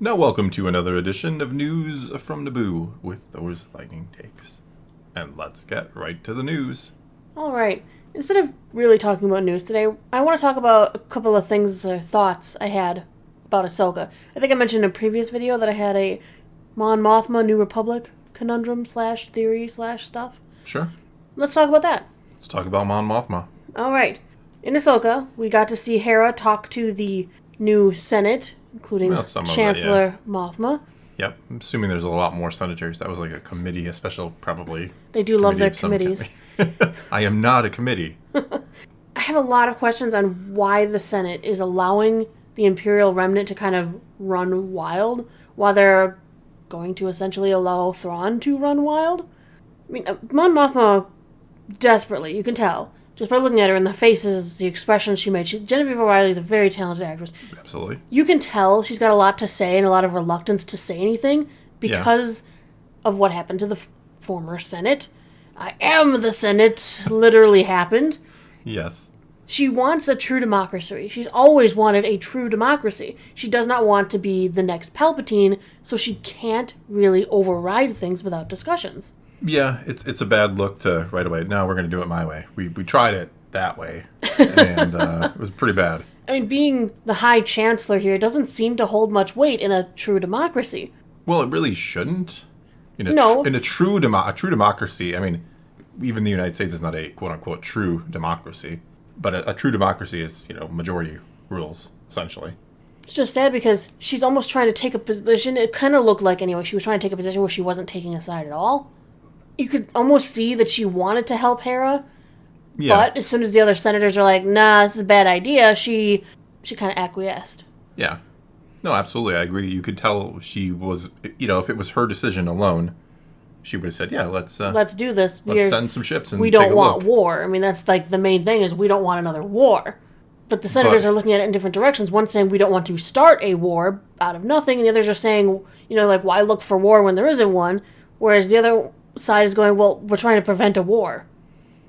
Now welcome to another edition of News from Naboo with those lightning takes. And let's get right to the news. Alright, instead of really talking about news today, I want to talk about a couple of things or thoughts I had about Ahsoka. I think I mentioned in a previous video that I had a Mon Mothma New Republic conundrum / theory / stuff. Sure. Let's talk about that. Let's talk about Mon Mothma. Alright, in Ahsoka, we got to see Hera talk to the new Senate, including Chancellor Mothma. Yep, I'm assuming there's a lot more senators. That was like a committee, a special, probably. They do love their committees. I am not a committee. I have a lot of questions on why the Senate is allowing the Imperial remnant to kind of run wild, while they're going to essentially allow Thrawn to run wild. I mean, Mon Mothma desperately, you can tell, just by looking at her in the faces, the expressions she made. Genevieve O'Reilly is a very talented actress. Absolutely. You can tell she's got a lot to say and a lot of reluctance to say anything because of what happened to the former Senate. I am the Senate literally happened. Yes. She wants a true democracy. She's always wanted a true democracy. She does not want to be the next Palpatine, so she can't really override things without discussions. Yeah, it's a bad look to right away. No, we're going to do it my way. We tried it that way, and it was pretty bad. I mean, being the High Chancellor here doesn't seem to hold much weight in a true democracy. Well, it really shouldn't. In a true democracy, I mean, even the United States is not a quote-unquote true democracy, but a true democracy is, majority rules, essentially. It's just sad because she's almost trying to take a position. It kind of looked like, anyway, she was trying to take a position where she wasn't taking a side at all. You could almost see that she wanted to help Hera, but as soon as the other senators are like, nah, this is a bad idea, she kind of acquiesced. Yeah. No, absolutely, I agree. You could tell she was, if it was her decision alone, she would have said, yeah, let's do this. Let's send some ships and we don't want war. I mean, that's like the main thing is we don't want another war. But the senators are looking at it in different directions. One saying we don't want to start a war out of nothing, and the others are saying, why look for war when there isn't one? Whereas the other side is going, well, we're trying to prevent a war.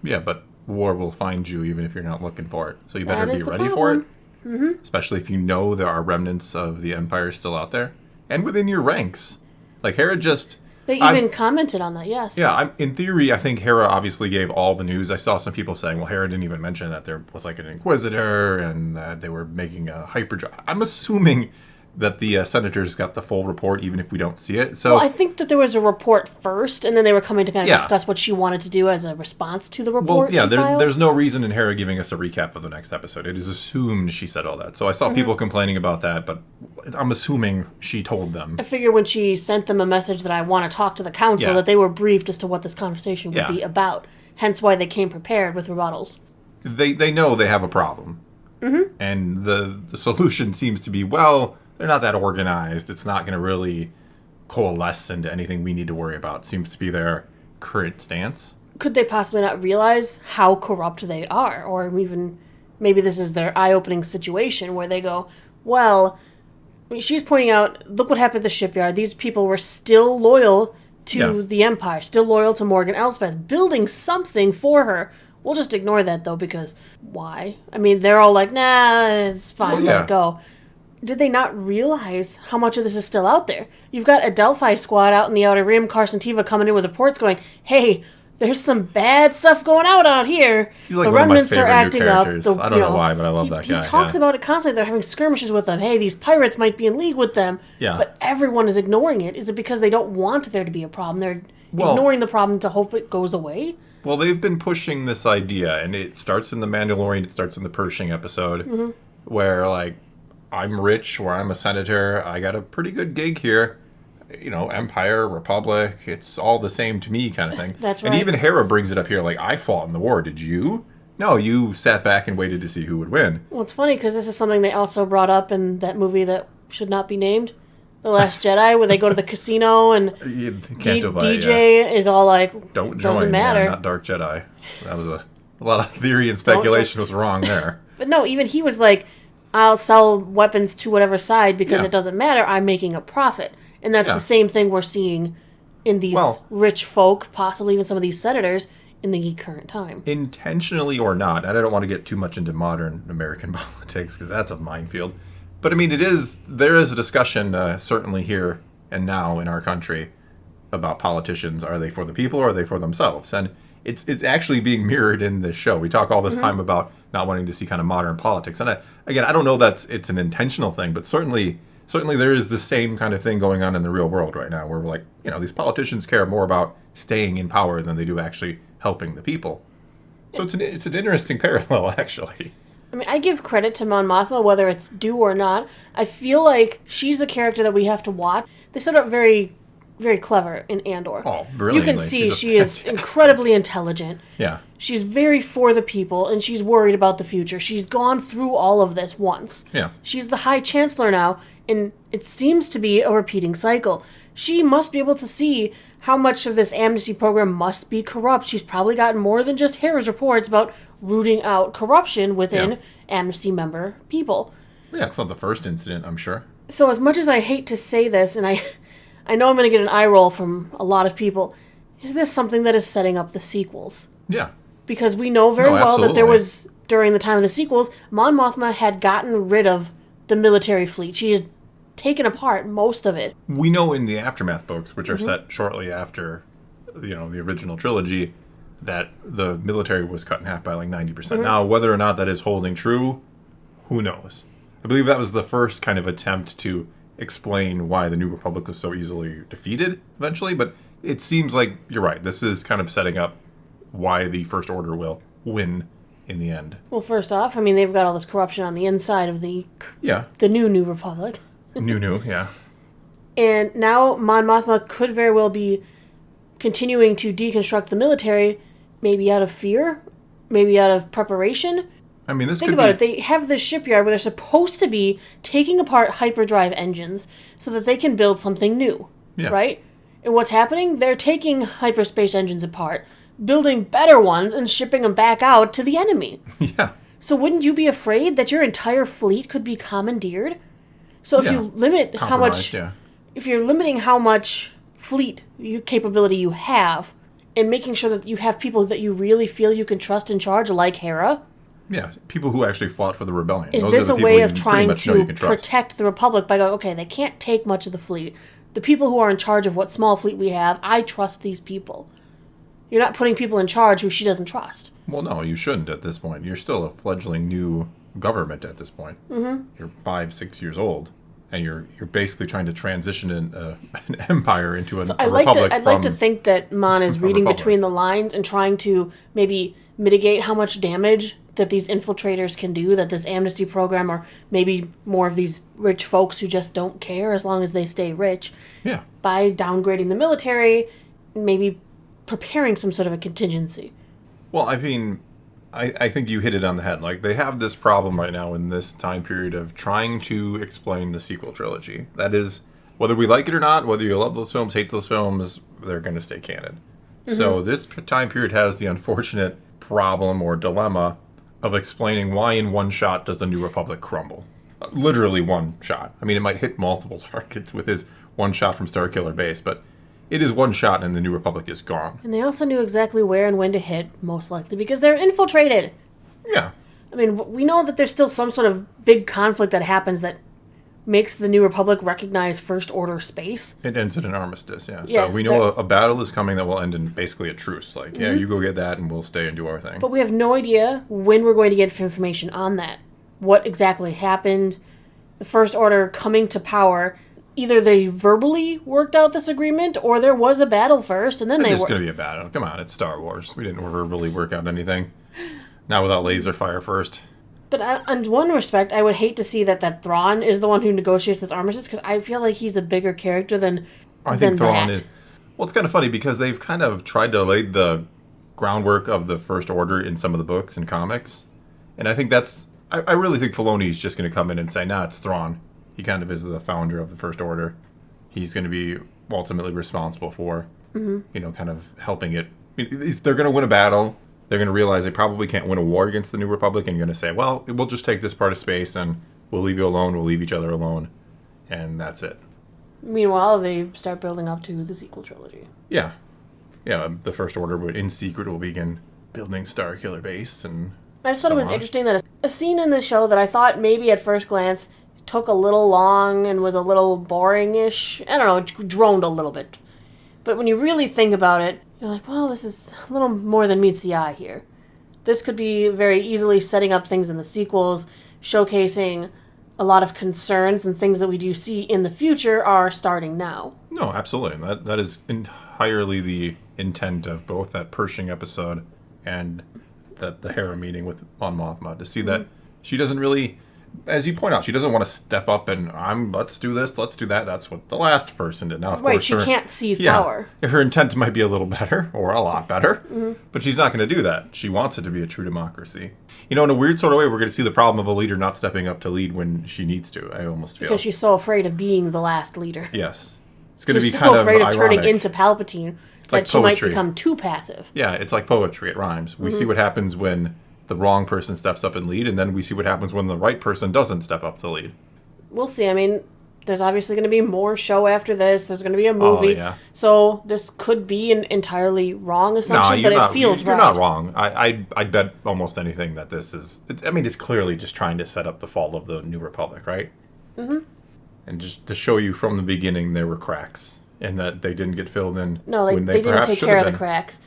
Yeah, but war will find you even if you're not looking for it. So you better be ready for it. Mm-hmm. Especially if you know there are remnants of the Empire still out there. And within your ranks. Like, Hera just... They even commented on that, yes. Yeah, in theory, I think Hera obviously gave all the news. I saw some people saying, well, Hera didn't even mention that there was like an Inquisitor and that they were making a hyperdrive. I'm assuming that the senators got the full report, even if we don't see it. So, well, I think that there was a report first, and then they were coming to kind of discuss what she wanted to do as a response to the report. Well, there's no reason in Hera giving us a recap of the next episode. It is assumed she said all that. So I saw people complaining about that, but I'm assuming she told them. I figure when she sent them a message that I want to talk to the council, that they were briefed as to what this conversation would be about. Hence why they came prepared with rebuttals. They know they have a problem. Mm-hmm. And the solution seems to be, well, they're not that organized. It's not going to really coalesce into anything we need to worry about. Seems to be their current stance. Could they possibly not realize how corrupt they are? Or even maybe this is their eye-opening situation where they go, well, she's pointing out, look what happened at the shipyard. These people were still loyal to the Empire, still loyal to Morgan Elsbeth, building something for her. We'll just ignore that, though, because why? I mean, they're all like, nah, it's fine, let it go. Did they not realize how much of this is still out there? You've got a Delphi squad out in the Outer Rim, Carson Teva coming in with reports going, hey, there's some bad stuff going out here. He's like the one remnants of my are acting new up. characters. I don't know why, but I love that guy. He talks about it constantly. They're having skirmishes with them. Hey, these pirates might be in league with them. Yeah. But everyone is ignoring it. Is it because they don't want there to be a problem? They're ignoring the problem to hope it goes away? Well, they've been pushing this idea, and it starts in The Mandalorian. It starts in the Pershing episode, where, like, I'm rich, where I'm a senator. I got a pretty good gig here. Empire, Republic, it's all the same to me kind of thing. That's right. And even Hera brings it up here, like, I fought in the war. Did you? No, you sat back and waited to see who would win. Well, it's funny because this is something they also brought up in that movie that should not be named, The Last Jedi, where they go to the casino and DJ is all like, don't doesn't join, matter. Not Dark Jedi. That was a lot of theory and speculation was wrong there. But no, even he was like, I'll sell weapons to whatever side because it doesn't matter. I'm making a profit. And that's the same thing we're seeing in these rich folk, possibly even some of these senators, in the current time. Intentionally or not, and I don't want to get too much into modern American politics because that's a minefield, But I mean, there is a discussion, certainly here and now in our country, about politicians. Are they for the people or are they for themselves? And it's actually being mirrored in this show. We talk all the time about not wanting to see kind of modern politics. And I don't know that it's an intentional thing, but certainly there is the same kind of thing going on in the real world right now, where we're like, these politicians care more about staying in power than they do actually helping the people. So it's an interesting parallel, actually. I mean, I give credit to Mon Mothma, whether it's due or not. I feel like she's a character that we have to watch. They set up very, very clever in Andor. Oh, brilliantly. You can see she is incredibly intelligent. Yeah. She's very for the people, and she's worried about the future. She's gone through all of this once. Yeah. She's the High Chancellor now, and it seems to be a repeating cycle. She must be able to see how much of this amnesty program must be corrupt. She's probably gotten more than just Hera's reports about rooting out corruption within amnesty member people. Yeah, it's not the first incident, I'm sure. So as much as I hate to say this, and I know I'm going to get an eye roll from a lot of people, is this something that is setting up the sequels? Yeah. Because we know very well absolutely. that there was, during the time of the sequels, Mon Mothma had gotten rid of the military fleet. She had taken apart most of it. We know in the Aftermath books, which are set shortly after, the original trilogy, that the military was cut in half by like 90%. Now, whether or not that is holding true, who knows? I believe that was the first kind of attempt to explain why the New Republic was so easily defeated eventually, but it seems like you're right. This is kind of setting up why the First Order will win in the end. Well, first off, I mean, they've got all this corruption on the inside of the New Republic. New, yeah. And now Mon Mothma could very well be continuing to deconstruct the military, maybe out of fear, maybe out of preparation. I mean, this Think about it. They have this shipyard where they're supposed to be taking apart hyperdrive engines so that they can build something new, right? And what's happening? They're taking hyperspace engines apart, building better ones, and shipping them back out to the enemy. Yeah. So wouldn't you be afraid that your entire fleet could be commandeered? So if you limit how much, if you're limiting how much fleet capability you have, and making sure that you have people that you really feel you can trust in charge, like Hera. Yeah, people who actually fought for the rebellion. Is this a way of trying to protect the Republic by going, okay, they can't take much of the fleet. The people who are in charge of what small fleet we have, I trust these people. You're not putting people in charge who she doesn't trust. Well, no, you shouldn't at this point. You're still a fledgling new government at this point. Mm-hmm. You're 5-6 years old, and you're basically trying to transition an empire into a republic. I'd like to think that Mon is reading between the lines and trying to maybe mitigate how much damage that these infiltrators can do, that this amnesty program, or maybe more of these rich folks who just don't care as long as they stay rich, by downgrading the military, maybe preparing some sort of a contingency. Well, I mean, I think you hit it on the head. Like, they have this problem right now in this time period of trying to explain the sequel trilogy. That is, whether we like it or not, whether you love those films, hate those films, they're going to stay canon. Mm-hmm. So this time period has the unfortunate problem or dilemma of explaining why in one shot does the New Republic crumble. Literally one shot. I mean, it might hit multiple targets with his one shot from Starkiller Base, but it is one shot and the New Republic is gone. And they also knew exactly where and when to hit, most likely, because they're infiltrated. Yeah. I mean, we know that there's still some sort of big conflict that happens that makes the New Republic recognize First Order space. It ends in an armistice, yeah. Yes, so we know a battle is coming that will end in basically a truce. Like, yeah, you go get that and we'll stay and do our thing. But we have no idea when we're going to get information on that. What exactly happened, the First Order coming to power. Either they verbally worked out this agreement, or there was a battle first, and then There's going to be a battle. Come on, it's Star Wars. We didn't verbally work out anything. Not without laser fire first. But in one respect, I would hate to see that Thrawn is the one who negotiates this armistice, because I feel like he's a bigger character than I think Thrawn is. Well, it's kind of funny, because they've kind of tried to lay the groundwork of the First Order in some of the books and comics. And I think that's... I really think Filoni's just going to come in and say, nah, it's Thrawn. He kind of is the founder of the First Order. He's going to be ultimately responsible for, kind of helping it. They're going to win a battle. They're going to realize they probably can't win a war against the New Republic, and you're going to say, well, we'll just take this part of space, and we'll leave you alone, we'll leave each other alone, and that's it. Meanwhile, they start building up to the sequel trilogy. Yeah. Yeah, the First Order, in secret, will begin building Starkiller Base, and I just thought it was interesting that a scene in the show that I thought maybe at first glance took a little long and was a little boring-ish. I don't know, it droned a little bit. But when you really think about it, you're like, well, this is a little more than meets the eye here. This could be very easily setting up things in the sequels, showcasing a lot of concerns and things that we do see in the future are starting now. No, absolutely. That is entirely the intent of both that Pershing episode and the Hera meeting with Mon Mothma, to see that she doesn't really, as you point out, she doesn't want to step up and let's do this, let's do that. That's what the last person did. Now, of course, she can't seize power. Her intent might be a little better or a lot better, but she's not going to do that. She wants it to be a true democracy. In a weird sort of way, we're going to see the problem of a leader not stepping up to lead when she needs to. I almost feel because she's so afraid of being the last leader. Yes, it's going to be so kind of afraid of ironic. turning into Palpatine that she might become too passive. Yeah, it's like poetry. It rhymes. We see what happens when the wrong person steps up and lead, and then we see what happens when the right person doesn't step up to lead. We'll see. I mean, there's obviously going to be more show after this. There's going to be a movie. Oh, yeah. So this could be an entirely wrong assumption, but it feels right. You're not wrong. I'd bet almost anything that this is... it's clearly just trying to set up the fall of the New Republic, right? Mm-hmm. And just to show you from the beginning there were cracks, and that they didn't get filled in. No, they didn't take care of the cracks.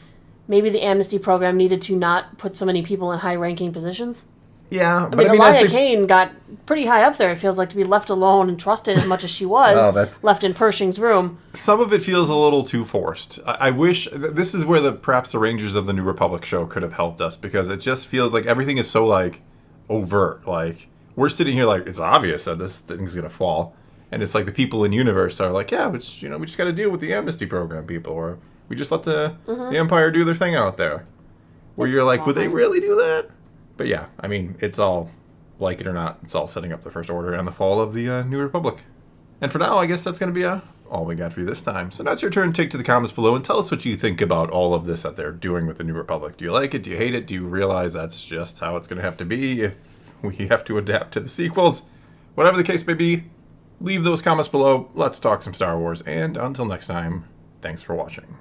Maybe the amnesty program needed to not put so many people in high-ranking positions. Yeah, I mean, Elia Kane got pretty high up there, it feels like, to be left alone and trusted as much as she was, left in Pershing's room. Some of it feels a little too forced. I wish... This is where perhaps the Rangers of the New Republic show could have helped us, because it just feels like everything is so, overt. We're sitting here it's obvious that this thing's going to fall. And it's like the people in universe are like, yeah, it's, we just got to deal with the amnesty program people, or we just let the Empire do their thing out there. Where you're like, would they really do that? But yeah, I mean, it's all, like it or not, it's all setting up the First Order and the fall of the New Republic. And for now, I guess that's going to be all we got for you this time. So now it's your turn to take to the comments below and tell us what you think about all of this that they're doing with the New Republic. Do you like it? Do you hate it? Do you realize that's just how it's going to have to be if we have to adapt to the sequels? Whatever the case may be, leave those comments below. Let's talk some Star Wars. And until next time, thanks for watching.